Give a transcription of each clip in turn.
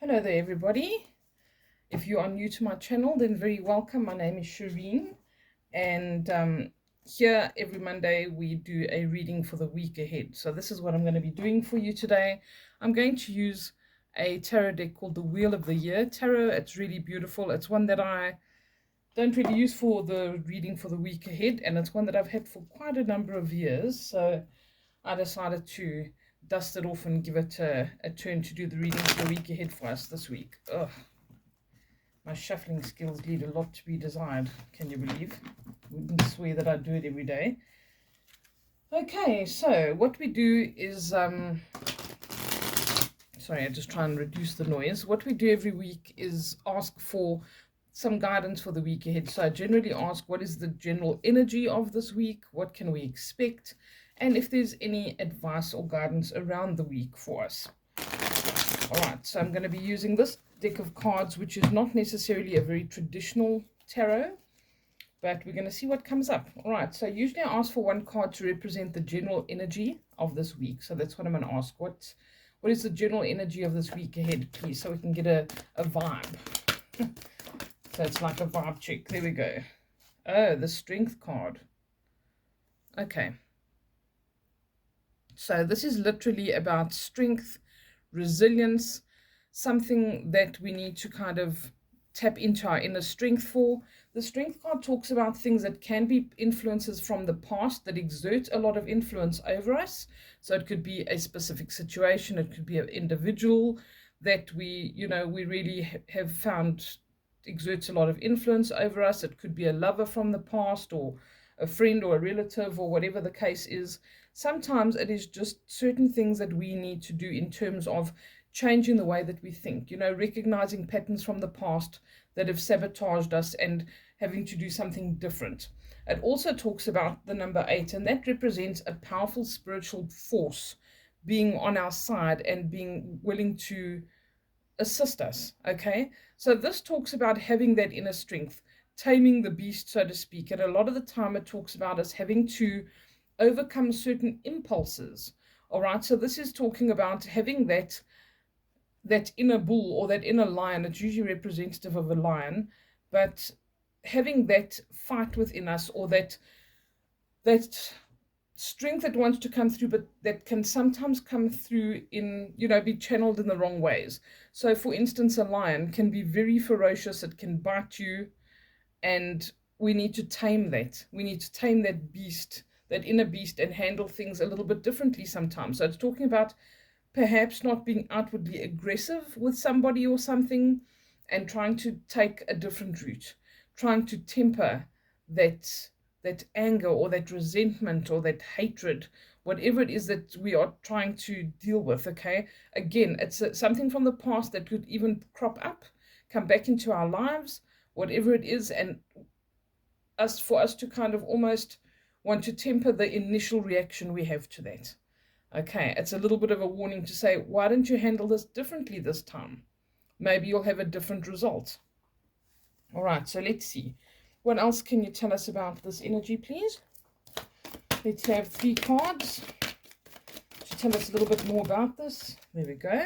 Hello there everybody. If you are new to my channel, then very welcome. My name is Shireen, and here every Monday we do a reading for the week ahead. So this is what I'm going to be doing for you today. I'm going to use a tarot deck called the Wheel of the Year Tarot. It's really beautiful. It's one that I don't really use for the reading for the week ahead, and it's one that I've had for quite a number of years. So I decided to dust it off and give it a turn to do the reading for the week ahead for us this week. Ugh, my shuffling skills leave a lot to be desired, can you believe? Wouldn't swear that I do it every day. Okay, so what we do is, sorry, I just try and reduce the noise. What we do every week is ask for some guidance for the week ahead. So I generally ask, what is the general energy of this week? What can we expect? And if there's any advice or guidance around the week for us. All right, so I'm going to be using this deck of cards, which is not necessarily a very traditional tarot, but we're going to see what comes up. All right, so usually I ask for one card to represent the general energy of this week. So that's what I'm going to ask. What is the general energy of this week ahead, please, so we can get a vibe. So it's like a vibe check. There we go. Oh, the strength card. Okay. So this is literally about strength, resilience, something that we need to kind of tap into our inner strength for. The strength card talks about things that can be influences from the past that exert a lot of influence over us. So it could be a specific situation. It could be an individual that we really have found exerts a lot of influence over us. It could be a lover from the past, or a friend, or a relative, or whatever the case is. Sometimes it is just certain things that we need to do in terms of changing the way that we think, recognizing patterns from the past that have sabotaged us and having to do something different. It also talks about the number 8, and that represents a powerful spiritual force being on our side and being willing to assist us. Okay, so this talks about having that inner strength, taming the beast, so to speak. And a lot of the time it talks about us having to overcome certain impulses. All right, so this is talking about having that inner bull or that inner lion. It's usually representative of a lion, but having that fight within us, or that strength that wants to come through, but that can sometimes come through in, be channeled in the wrong ways. So for instance, a lion can be very ferocious. It can bite you, and we need to tame that. We need to tame that beast, that inner beast, and handle things a little bit differently sometimes. So it's talking about perhaps not being outwardly aggressive with somebody or something, and trying to take a different route, trying to temper that anger or that resentment or that hatred, whatever it is that we are trying to deal with. Okay, again, it's something from the past that could even crop up, come back into our lives, whatever it is, and for us to kind of almost want to temper the initial reaction we have to that. Okay, it's a little bit of a warning to say, why don't you handle this differently this time? Maybe you'll have a different result. All right, so let's see. What else can you tell us about this energy, please? Let's have 3 cards to tell us a little bit more about this. There we go.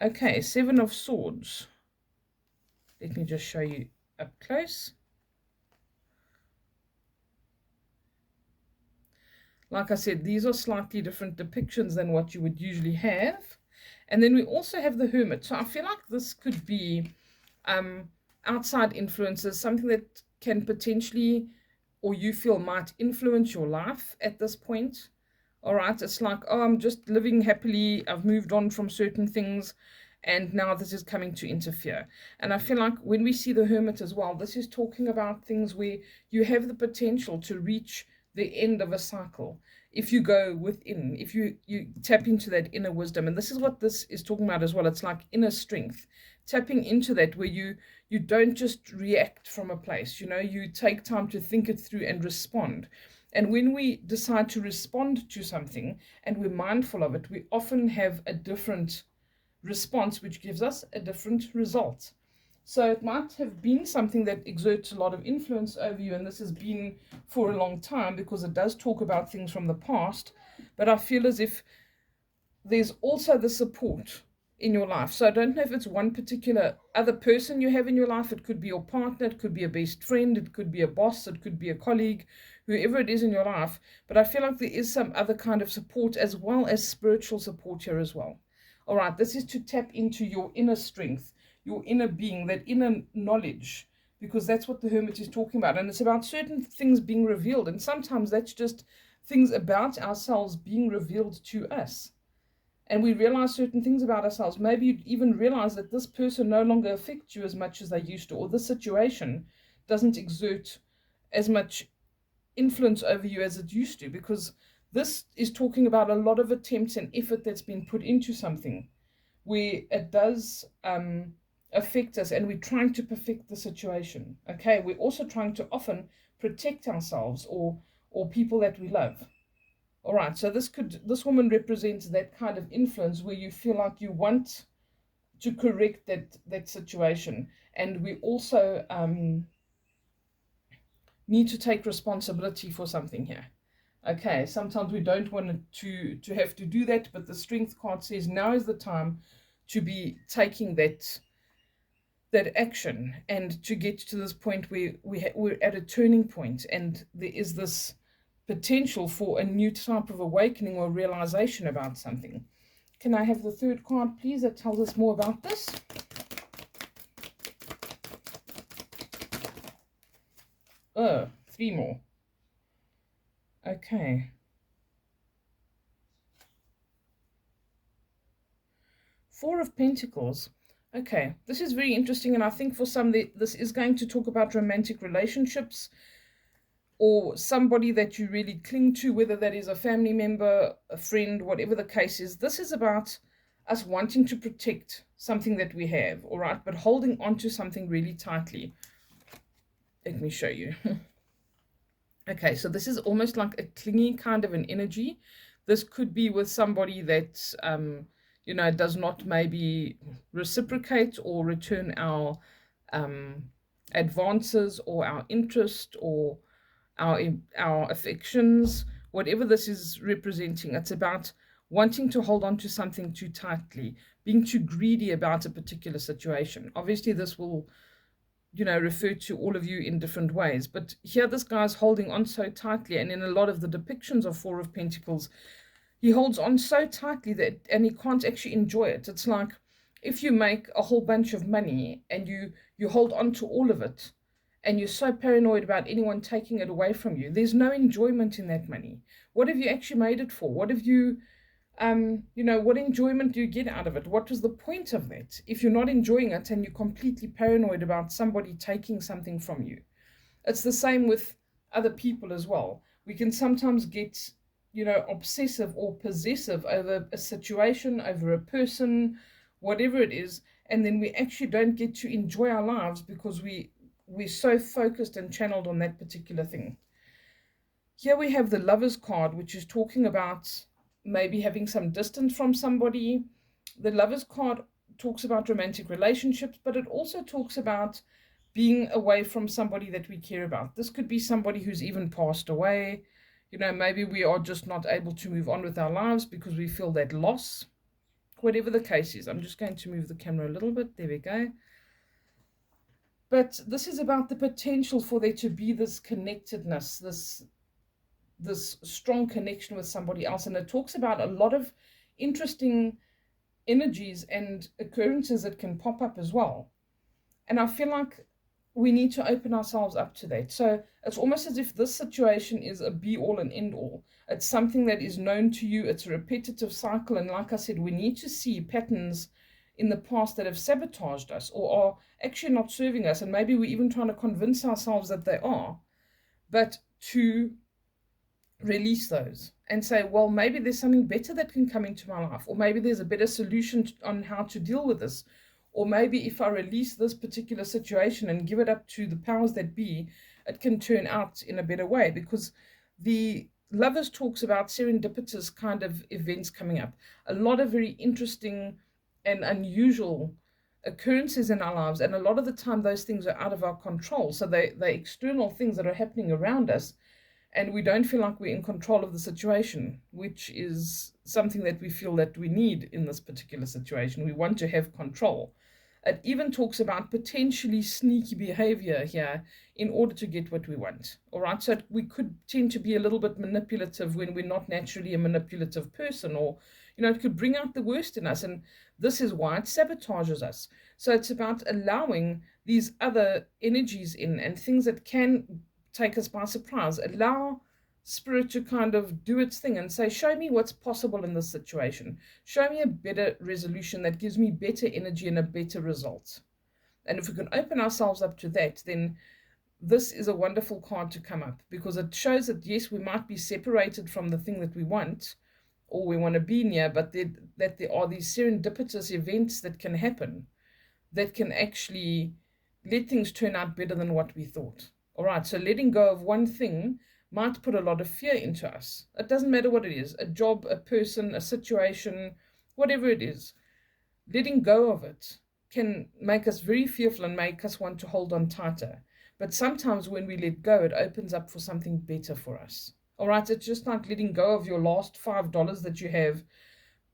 Okay, 7 of Swords. Let me just show you up close. Like I said, these are slightly different depictions than what you would usually have. And then we also have the Hermit. So I feel like this could be outside influences, something that can potentially, or you feel might influence your life at this point. All right, it's like, oh, I'm just living happily, I've moved on from certain things, and now this is coming to interfere. And I feel like when we see the Hermit as well, this is talking about things where you have the potential to reach the end of a cycle if you go within, if you tap into that inner wisdom. And this is what this is talking about as well. It's like inner strength, tapping into that, where you don't just react from a place, you take time to think it through and respond. And when we decide to respond to something and we're mindful of it, we often have a different response, which gives us a different result. So it might have been something that exerts a lot of influence over you, and this has been for a long time, because it does talk about things from the past. But I feel as if there's also the support in your life. So I don't know if it's one particular other person you have in your life. It could be your partner, it could be a best friend, it could be a boss, it could be a colleague, whoever it is in your life. But I feel like there is some other kind of support as well as spiritual support here as well. All right, this is to tap into your inner strength, your inner being, that inner knowledge, because that's what the hermit is talking about. And it's about certain things being revealed. And sometimes that's just things about ourselves being revealed to us. And we realize certain things about ourselves. Maybe you even realize that this person no longer affects you as much as they used to, or this situation doesn't exert as much influence over you as it used to, because this is talking about a lot of attempts and effort that's been put into something where it does affect us, and we're trying to perfect the situation. Okay, we're also trying to often protect ourselves or people that we love. All right, so this woman represents that kind of influence where you feel like you want to correct that situation, and we also need to take responsibility for something here. Okay, sometimes we don't want to have to do that, but the Strength card says now is the time to be taking that action, and to get to this point where we're at a turning point, and there is this potential for a new type of awakening or realization about something. Can I have the third card, please, that tells us more about this? Oh, 3 more. Okay. 4 of Pentacles. Okay, this is very interesting, and I think for some, this is going to talk about romantic relationships, or somebody that you really cling to, whether that is a family member, a friend, whatever the case is. This is about us wanting to protect something that we have, all right, but holding on to something really tightly. Let me show you. Okay, so this is almost like a clingy kind of an energy. This could be with somebody that, does not maybe reciprocate or return our advances or our interest or our affections, whatever this is representing. It's about wanting to hold on to something too tightly, being too greedy about a particular situation. Obviously, this will, refer to all of you in different ways. But here, this guy's holding on so tightly, and in a lot of the depictions of 4 of Pentacles, he holds on so tightly and he can't actually enjoy it. It's like if you make a whole bunch of money and you hold on to all of it, and you're so paranoid about anyone taking it away from you, there's no enjoyment in that money. What have you actually made it for? What have you, what enjoyment do you get out of it? What was the point of that if you're not enjoying it and you're completely paranoid about somebody taking something from you? It's the same with other people as well. We can sometimes get, obsessive or possessive over a situation, over a person, whatever it is, and then we actually don't get to enjoy our lives because we're so focused and channeled on that particular thing. Here we have the Lovers card, which is talking about maybe having some distance from somebody. The Lovers card talks about romantic relationships, but it also talks about being away from somebody that we care about. This could be somebody who's even passed away. Maybe we are just not able to move on with our lives because we feel that loss. Whatever the case is. I'm just going to move the camera a little bit. There we go. But this is about the potential for there to be this connectedness, this strong connection with somebody else. And it talks about a lot of interesting energies and occurrences that can pop up as well. And I feel like we need to open ourselves up to that. So it's almost as if this situation is a be-all and end-all. It's something that is known to you. It's a repetitive cycle. And like I said, we need to see patterns in the past that have sabotaged us or are actually not serving us. And maybe we're even trying to convince ourselves that they are. But to release those and say, well, maybe there's something better that can come into my life. Or maybe there's a better solution on how to deal with this. Or maybe if I release this particular situation and give it up to the powers that be, it can turn out in a better way. Because the Lovers talks about serendipitous kind of events coming up. A lot of very interesting and unusual occurrences in our lives. And a lot of the time, those things are out of our control. So they're external things that are happening around us. and we don't feel like we're in control of the situation, which is something that we feel that we need in this particular situation. We want to have control. It even talks about potentially sneaky behavior here in order to get what we want. All right, so we could tend to be a little bit manipulative when we're not naturally a manipulative person, or it could bring out the worst in us, and this is why it sabotages us. So it's about allowing these other energies in and things that can take us by surprise. Allow spirit to kind of do its thing and say, show me what's possible in this situation. Show me a better resolution that gives me better energy and a better result. And if we can open ourselves up to that, then this is a wonderful card to come up, because it shows that yes, we might be separated from the thing that we want or we want to be near, but that there are these serendipitous events that can happen that can actually let things turn out better than what we thought. All right, so letting go of one thing might put a lot of fear into us. It doesn't matter what it is, a job, a person, a situation, whatever it is. Letting go of it can make us very fearful and make us want to hold on tighter. But sometimes when we let go, it opens up for something better for us. All right, it's just like letting go of your last $5 that you have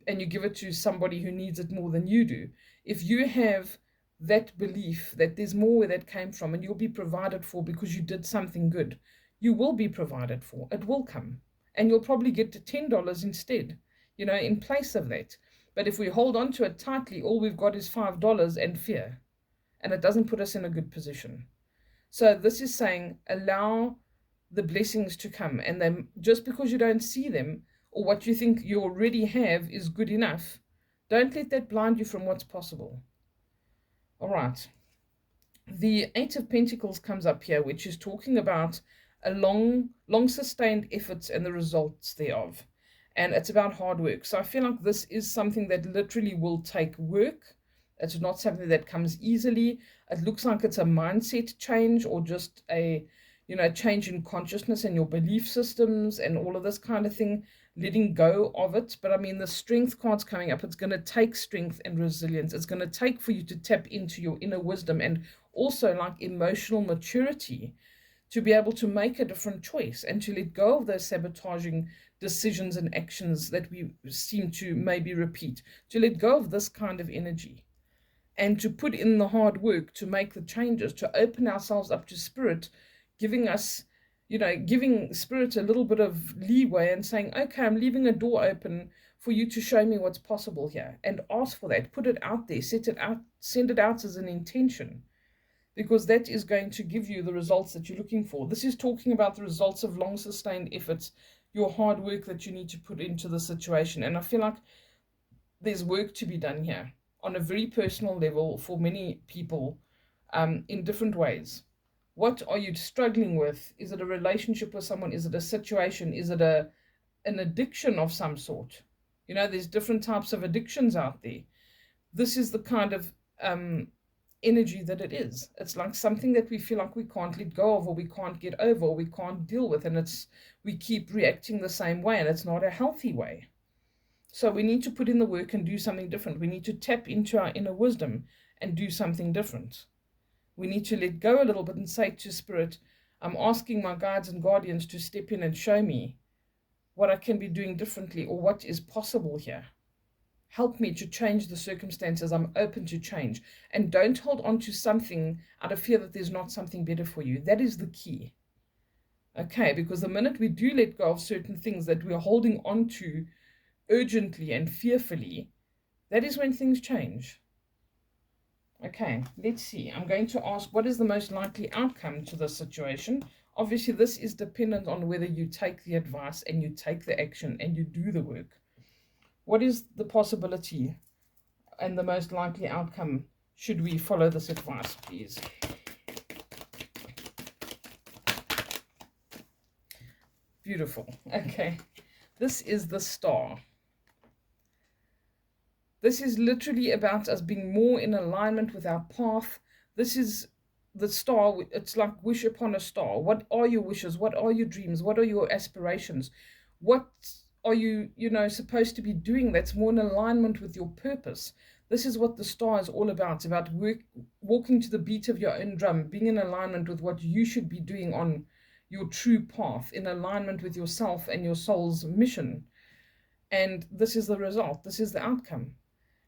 and you give it to somebody who needs it more than you do. If you have that belief that there's more where that came from and you'll be provided for because you did something good, you will be provided for. It will come. And you'll probably get to $10 instead, in place of that. But if we hold on to it tightly, all we've got is $5 and fear. And it doesn't put us in a good position. So this is saying, allow the blessings to come. And then just because you don't see them, or what you think you already have is good enough, don't let that blind you from what's possible. All right. The Eight of Pentacles comes up here, which is talking about a long sustained efforts and the results thereof. And it's about hard work. So I feel like this is something that literally will take work. It's not something that comes easily. It looks like it's a mindset change, or just a change in consciousness and your belief systems and all of this kind of thing, letting go of it. But I mean, the strength card's coming up. It's going to take strength and resilience. It's going to take for you to tap into your inner wisdom and also like emotional maturity to be able to make a different choice and to let go of those sabotaging decisions and actions that we seem to maybe repeat, to let go of this kind of energy and to put in the hard work to make the changes, to open ourselves up to spirit, giving us, giving spirit a little bit of leeway and saying, okay, I'm leaving a door open for you to show me what's possible here, and ask for that, put it out there, set it out, send it out as an intention, because that is going to give you the results that you're looking for. This is talking about the results of long sustained efforts, your hard work that you need to put into the situation. And I feel like there's work to be done here on a very personal level for many people, in different ways. What are you struggling with? Is it a relationship with someone? Is it a situation? Is it an addiction of some sort? There's different types of addictions out there. This is the kind of energy that it is. It's like something that we feel like we can't let go of, or we can't get over, or we can't deal with, and we keep reacting the same way, and it's not a healthy way. So we need to put in the work and do something different. We need to tap into our inner wisdom and do something different. We need to let go a little bit and say to spirit, I'm asking my guides and guardians to step in and show me what I can be doing differently, or what is possible here. Help me to change the circumstances. I'm open to change. And don't hold on to something out of fear that there's not something better for you. That is the key. Okay, because the minute we do let go of certain things that we're holding on to urgently and fearfully, that is when things change. Okay, let's see. I'm going to ask, what is the most likely outcome to this situation? Obviously, this is dependent on whether you take the advice and you take the action and you do the work. What is the possibility and the most likely outcome should we follow this advice, please? Beautiful. Okay, this is the Star. This is literally about us being more in alignment with our path. This is the Star. It's like wish upon a star. What are your wishes? What are your dreams? What are your aspirations? What are you, supposed to be doing that's more in alignment with your purpose? This is what the Star is all about. It's about walking to the beat of your own drum, being in alignment with what you should be doing on, your true path in alignment with yourself and your soul's mission. And this is the result. This is the outcome.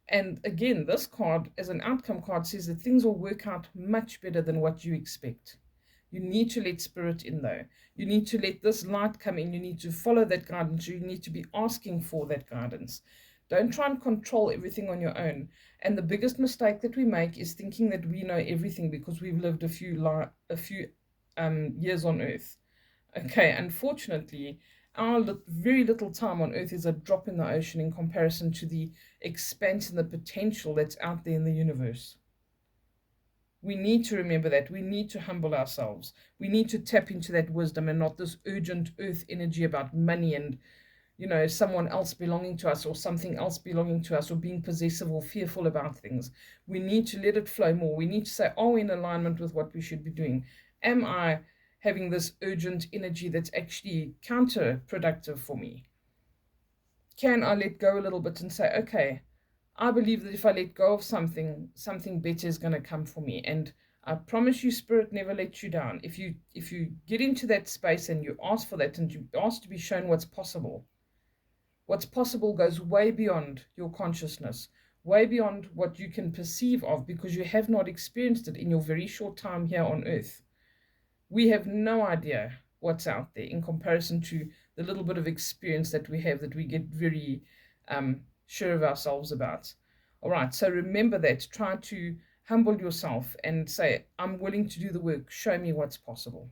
And again, this card as an outcome card says that things will work out much better than what you expect. You need to let spirit in though. You need to let this light come in. You need to follow that guidance. You need to be asking for that guidance. Don't try and control everything on your own. And the biggest mistake that we make is thinking that we know everything because we've lived a few years on earth. Okay, unfortunately, our very little time on earth is a drop in the ocean in comparison to the expanse and the potential that's out there in the universe. We need to remember that. We need to humble ourselves. We need to tap into that wisdom and not this urgent earth energy about money and, someone else belonging to us or something else belonging to us or being possessive or fearful about things. We need to let it flow more. We need to say, are we in alignment with what we should be doing? Am I having this urgent energy that's actually counterproductive for me? Can I let go a little bit and say, okay, I believe that if I let go of something, something better is going to come for me. And I promise you, spirit never lets you down. If you get into that space and you ask for that and you ask to be shown what's possible goes way beyond your consciousness, way beyond what you can perceive of, because you have not experienced it in your very short time here on earth. We have no idea what's out there in comparison to the little bit of experience that we have, that we get very sure of ourselves about. All right, so remember that. Try to humble yourself and say, I'm willing to do the work. Show me what's possible.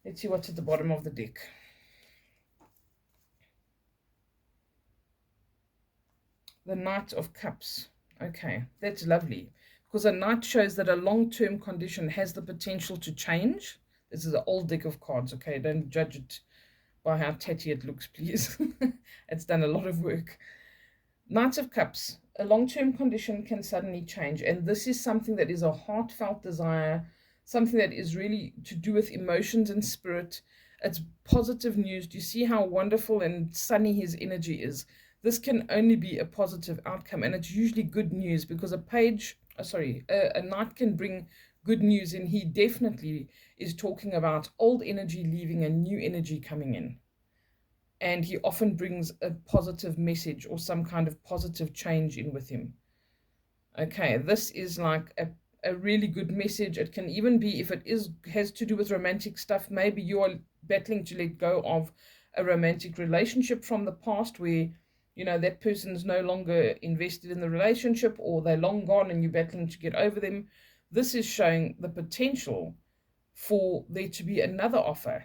Let's see what's at the bottom of the deck. The Knight of Cups. Okay, that's lovely. Because a knight shows that a long-term condition has the potential to change. This is an old deck of cards, okay? Don't judge it by how tatty it looks, please. It's done a lot of work. Knight of Cups. A long-term condition can suddenly change. And this is something that is a heartfelt desire, something that is really to do with emotions and spirit. It's positive news. Do you see how wonderful and sunny his energy is? This can only be a positive outcome, and it's usually good news because a knight can bring good news, and he definitely is talking about old energy leaving and new energy coming in. And he often brings a positive message or some kind of positive change in with him. Okay, this is like a really good message. It can even be, if it has to do with romantic stuff, maybe you are battling to let go of a romantic relationship from the past where that person's no longer invested in the relationship, or they're long gone and you're battling to get over them. This is showing the potential for there to be another offer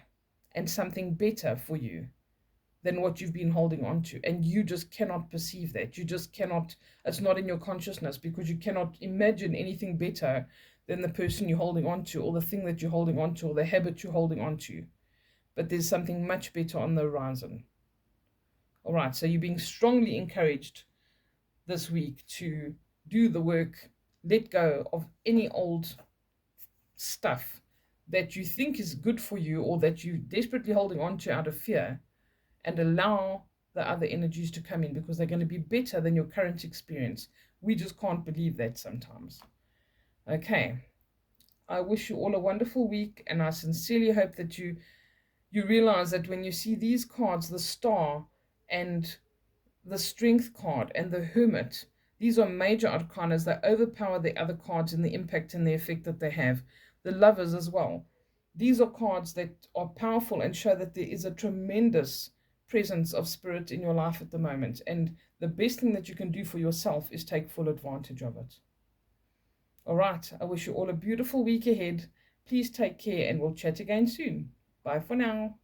and something better for you than what you've been holding on to. And you just cannot perceive that. You just cannot, it's not in your consciousness, because you cannot imagine anything better than the person you're holding on to, or the thing that you're holding on to, or the habit you're holding on to. But there's something much better on the horizon. All right, so you're being strongly encouraged this week to do the work, let go of any old stuff that you think is good for you or that you're desperately holding on to out of fear, and allow the other energies to come in, because they're going to be better than your current experience. We just can't believe that sometimes. Okay, I wish you all a wonderful week, and I sincerely hope that you realize that when you see these cards, the Star and the Strength card and the Hermit, these are major arcanas that overpower the other cards in the impact and the effect that they have. The Lovers as well. These are cards that are powerful and show that there is a tremendous presence of spirit in your life at the moment. And the best thing that you can do for yourself is take full advantage of it. All right, I wish you all a beautiful week ahead. Please take care, and we'll chat again soon. Bye for now.